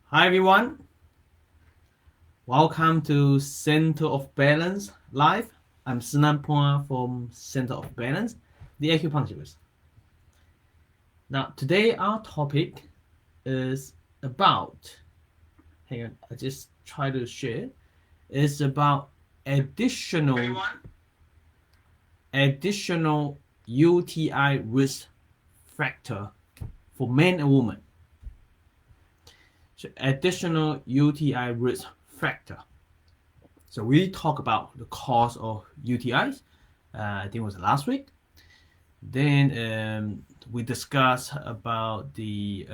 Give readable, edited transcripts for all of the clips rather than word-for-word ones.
Hi everyone, welcome to Center of Balance Live. I'm Sinanpoa from Center of Balance, the acupuncturist. Now today our topic is about, hang on, I just try to share, is about additional UTI risk factor for men and women. So additional UTI risk factor. So we talk about the cause of UTIs. I think it was last week. Then we discussed about the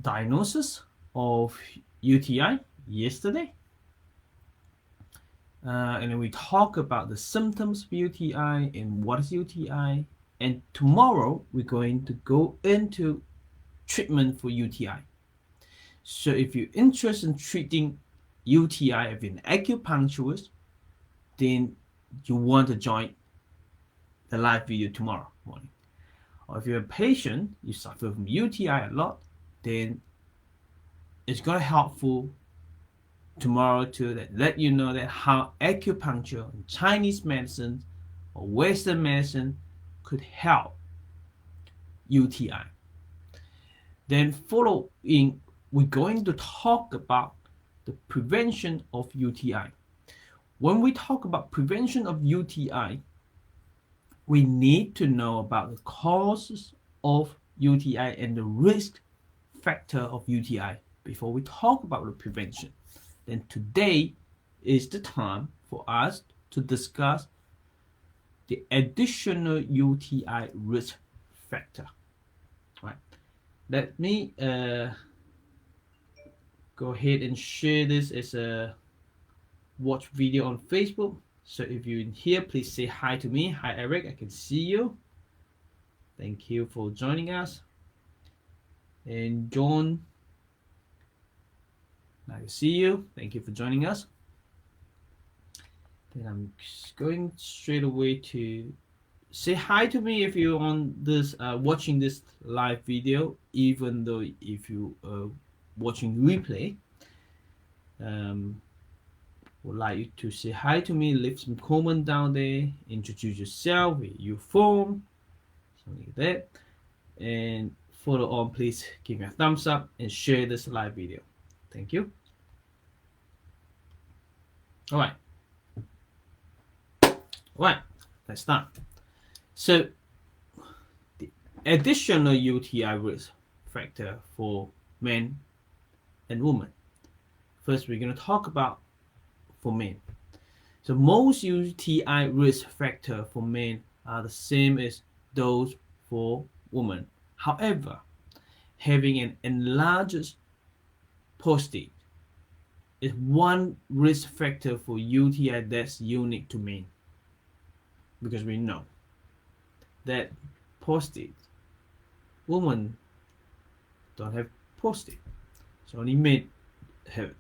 diagnosis of UTI yesterday. And then we talk about the symptoms of UTI and what is UTI. And tomorrow we're going to go into treatment for UTI. So if you're interested in treating UTI, if you're an acupuncturist, then you want to join the live video tomorrow morning. Or if you're a patient, you suffer from UTI a lot, then it's going to helpful tomorrow to let you know that how acupuncture and Chinese medicine or Western medicine could help UTI. Then following, we're going to talk about the prevention of UTI. When we talk about prevention of UTI, we need to know about the causes of UTI and the risk factor of UTI before we talk about the prevention. Then today is the time for us to discuss the additional UTI risk factor. Right. Let me go ahead and share this as a watch video on Facebook. So if you're in here, please say hi to me. Hi Eric, I can see you. Thank you for joining us. And John, I can see you. Thank you for joining us. Then I'm going straight away to say hi to me if you're on this watching this live video, even though if you are watching replay. Would like you to say hi to me, leave some comment down there, introduce yourself with your phone, something like that, and follow on. Please give me a thumbs up and share this live video. Thank you. All right, let's start. So the additional UTI risk factor for men and women. First, we're going to talk about for men. So most UTI risk factor for men are the same as those for women. However, having an enlarged prostate is one risk factor for UTI that's unique to men, because we know that prostate, women don't have prostate, so only men have it.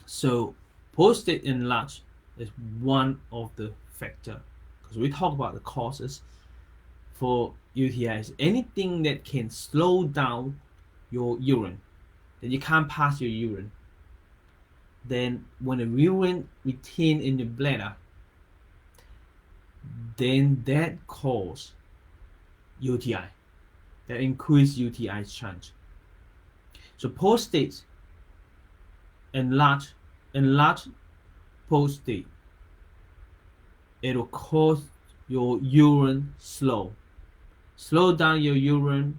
So prostate enlarged is one of the factor, because we talk about the causes for UTIs. Anything that can slow down your urine, that you can't pass your urine, then when the urine retains in the bladder, then that cause UTI, that increase UTI chance. So prostate enlarged prostate, it will cause your urine slow down your urine,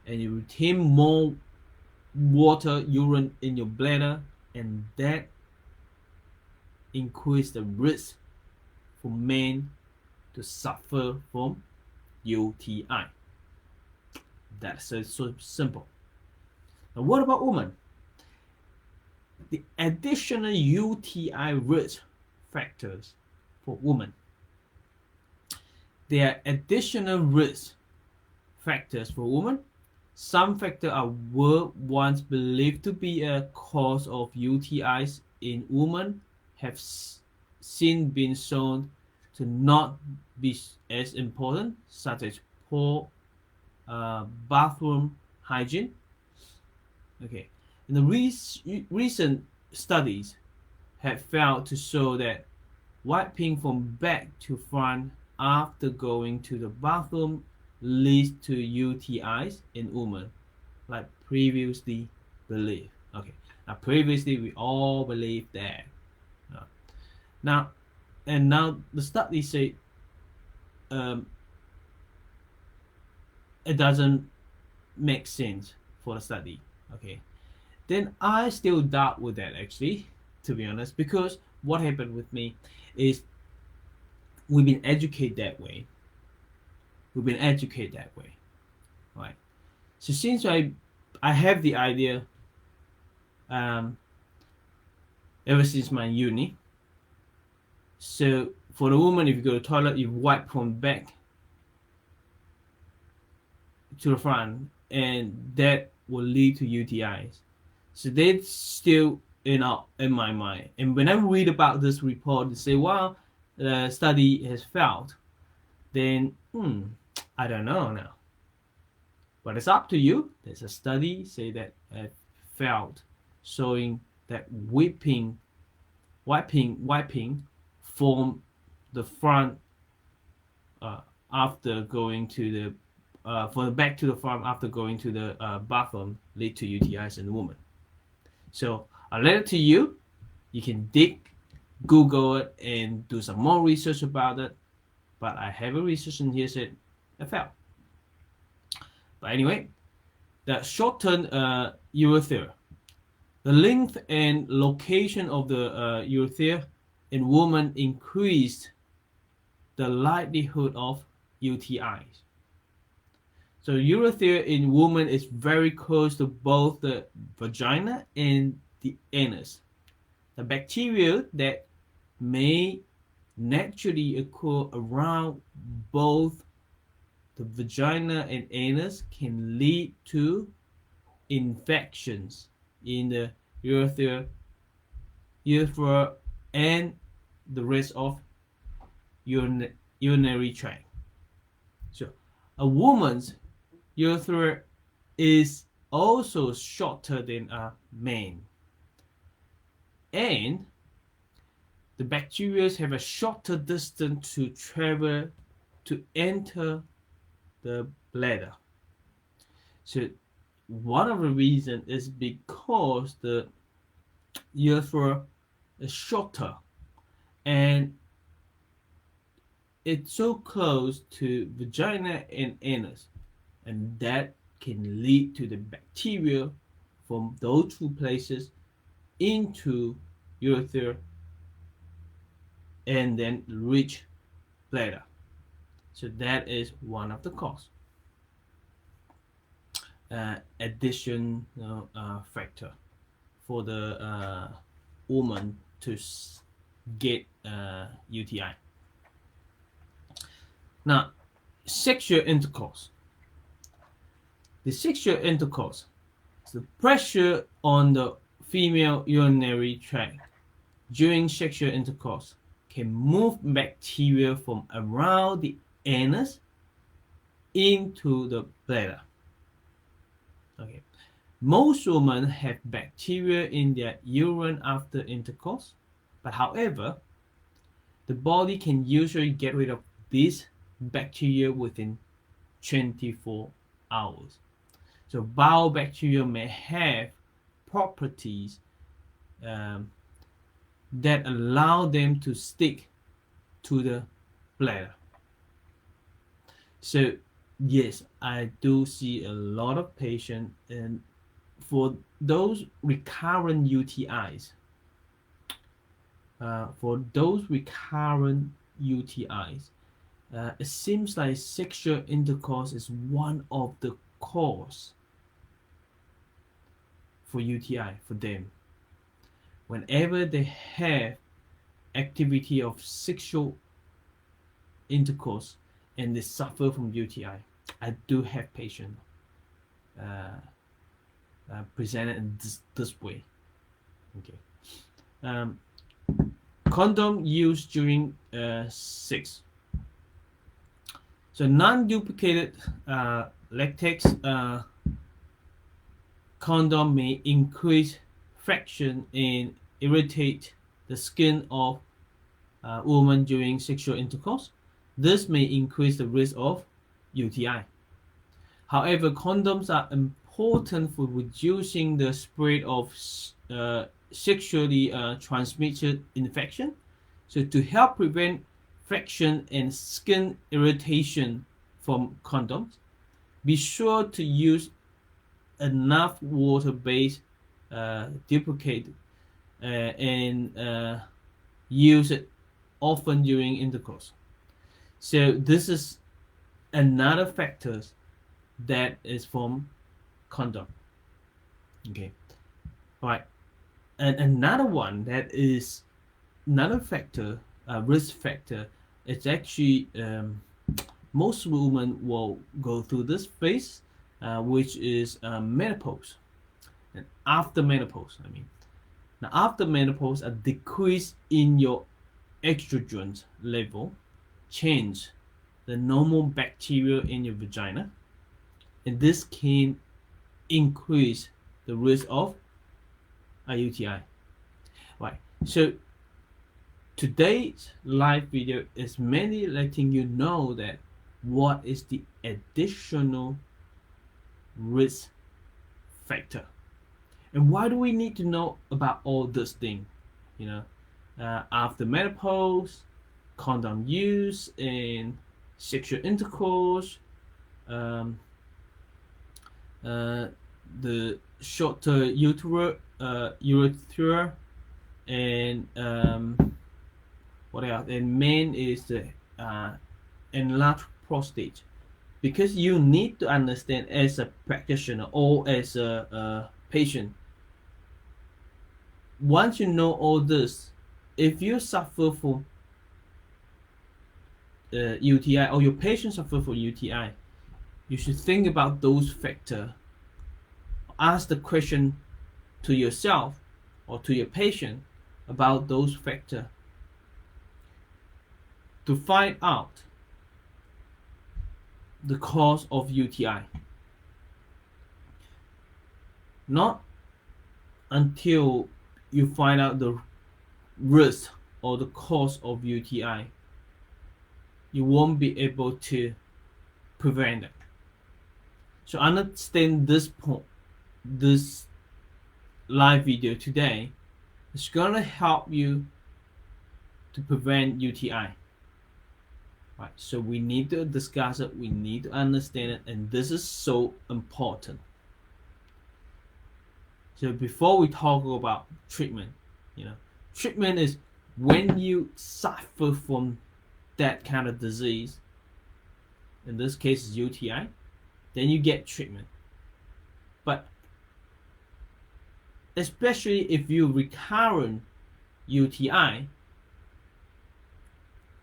and you retain more water urine in your bladder, and that increase the risk for men to suffer from UTI. That's so simple. Now what about women? The additional UTI risk factors for women. There are additional risk factors for women. Some factors were once believed to be a cause of UTIs in women have since been shown to not be as important, such as poor bathroom hygiene. Okay, and the recent studies have failed to show that wiping from back to front after going to the bathroom leads to UTIs in women, like previously believed. Okay, now previously we all believed that. Now, the study say it doesn't make sense for the study. Okay, then I still doubt with that actually, to be honest, because what happened with me is we've been educated that way. Right? So since I have the idea ever since my uni. So for the woman, if you go to the toilet, you wipe from back to the front, and that will lead to UTIs. So that's still in my mind. And when I read about this report, they say, well, the study has failed. Then, I don't know now. But it's up to you. There's a study say that it failed, showing that wiping from the front after going to the from the back to the front after going to the bathroom lead to UTIs in the woman. So I'll let it to you. You can Google it and do some more research about it. But I have a research in here said it failed. But anyway, the short-term urethra. The length and location of the urethra in women increased the likelihood of UTIs. So urethra in women is very close to both the vagina and the anus. The bacteria that may naturally occur around both the vagina and anus can lead to infections in the urethra and the rest of urinary tract. So a woman's urethra is also shorter than a man, and the bacteria have a shorter distance to travel to enter the bladder. So one of the reasons is because the urethra is shorter and it's so close to vagina and anus, and that can lead to the bacteria from those two places into urethra and then reach bladder. So that is one of the cause. Additional factor for the woman to get UTI. Now, sexual intercourse. The sexual intercourse is the pressure on the female urinary tract during sexual intercourse can move bacteria from around the anus into the bladder. Okay. Most women have bacteria in their urine after intercourse, but however, the body can usually get rid of these bacteria within 24 hours. So bowel bacteria may have properties that allow them to stick to the bladder. So yes, I do see a lot of patients, and for those recurrent UTIs, it seems like sexual intercourse is one of the cause for UTI for them. Whenever they have activity of sexual intercourse and they suffer from UTI, I do have patients presented in this way. Okay. Condom used during sex. So non-duplicated latex condom may increase friction and irritate the skin of women during sexual intercourse. This may increase the risk of UTI. However, condoms are important for reducing the spread of sexually transmitted infection. So to help prevent friction and skin irritation from condoms, be sure to use enough water-based duplicate and use it often during intercourse. So this is another factor that is from condom. Okay, all right, and another one that is another factor, risk factor, it's actually most women will go through this phase, which is menopause. And after menopause, I mean, now after menopause, a decrease in your estrogen level change the normal bacteria in your vagina, and this can increase the risk of a UTI. Right. So today's live video is mainly letting you know that what is the additional risk factor, and why do we need to know about all this thing? You know, after menopause, condom use, and sexual intercourse, the shorter urethra, and what else? And main is the enlarged prostate. Because you need to understand as a practitioner or as a patient, once you know all this, if you suffer from UTI or your patient suffer from UTI, you should think about those factors. Ask the question to yourself or to your patient about those factors to find out the cause of UTI. Not until you find out the risk or the cause of UTI, you won't be able to prevent it. So understand this point. This live video today is gonna help you to prevent UTI. Right, so we need to discuss it, we need to understand it, and this is so important. So before we talk about treatment, treatment is when you suffer from that kind of disease, in this case is UTI, then you get treatment. But especially if you recurrent UTI,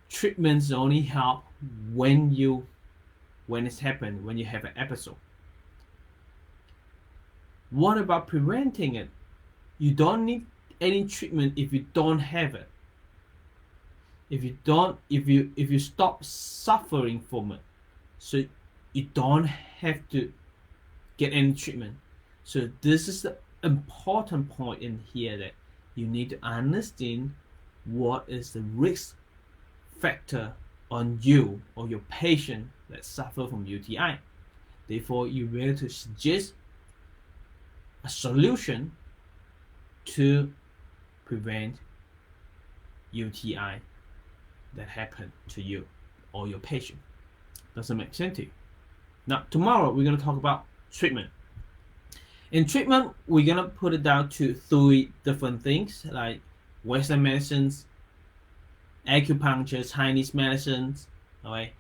treatments only help when it's happened, when you have an episode. What about preventing it? You don't need any treatment if you don't have it. If you stop suffering from it, so you don't have to get any treatment. So this is the important point in here, that you need to understand what is the risk factor on you or your patient that suffer from UTI. Therefore, you will be able to suggest a solution to prevent UTI that happen to you or your patient. Does that make sense to you? Now, tomorrow we're going to talk about treatment. In treatment, we're going to put it down to 3 different things, like Western medicines, acupuncture, Chinese medicines, alright,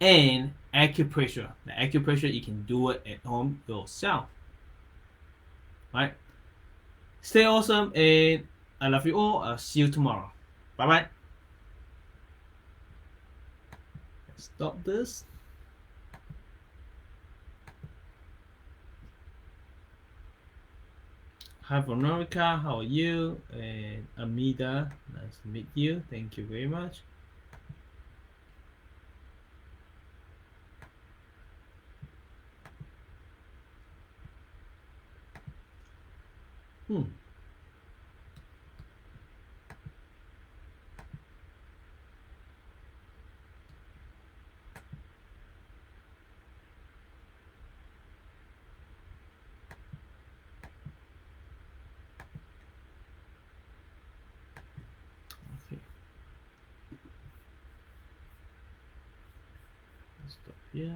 and acupressure. The acupressure, you can do it at home yourself. Right? Stay awesome, and I love you all. I'll see you tomorrow. Bye bye. Stop this. Hi from America, how are you? And Amida, nice to meet you. Thank you very much. Hmm. Okay. Stop here.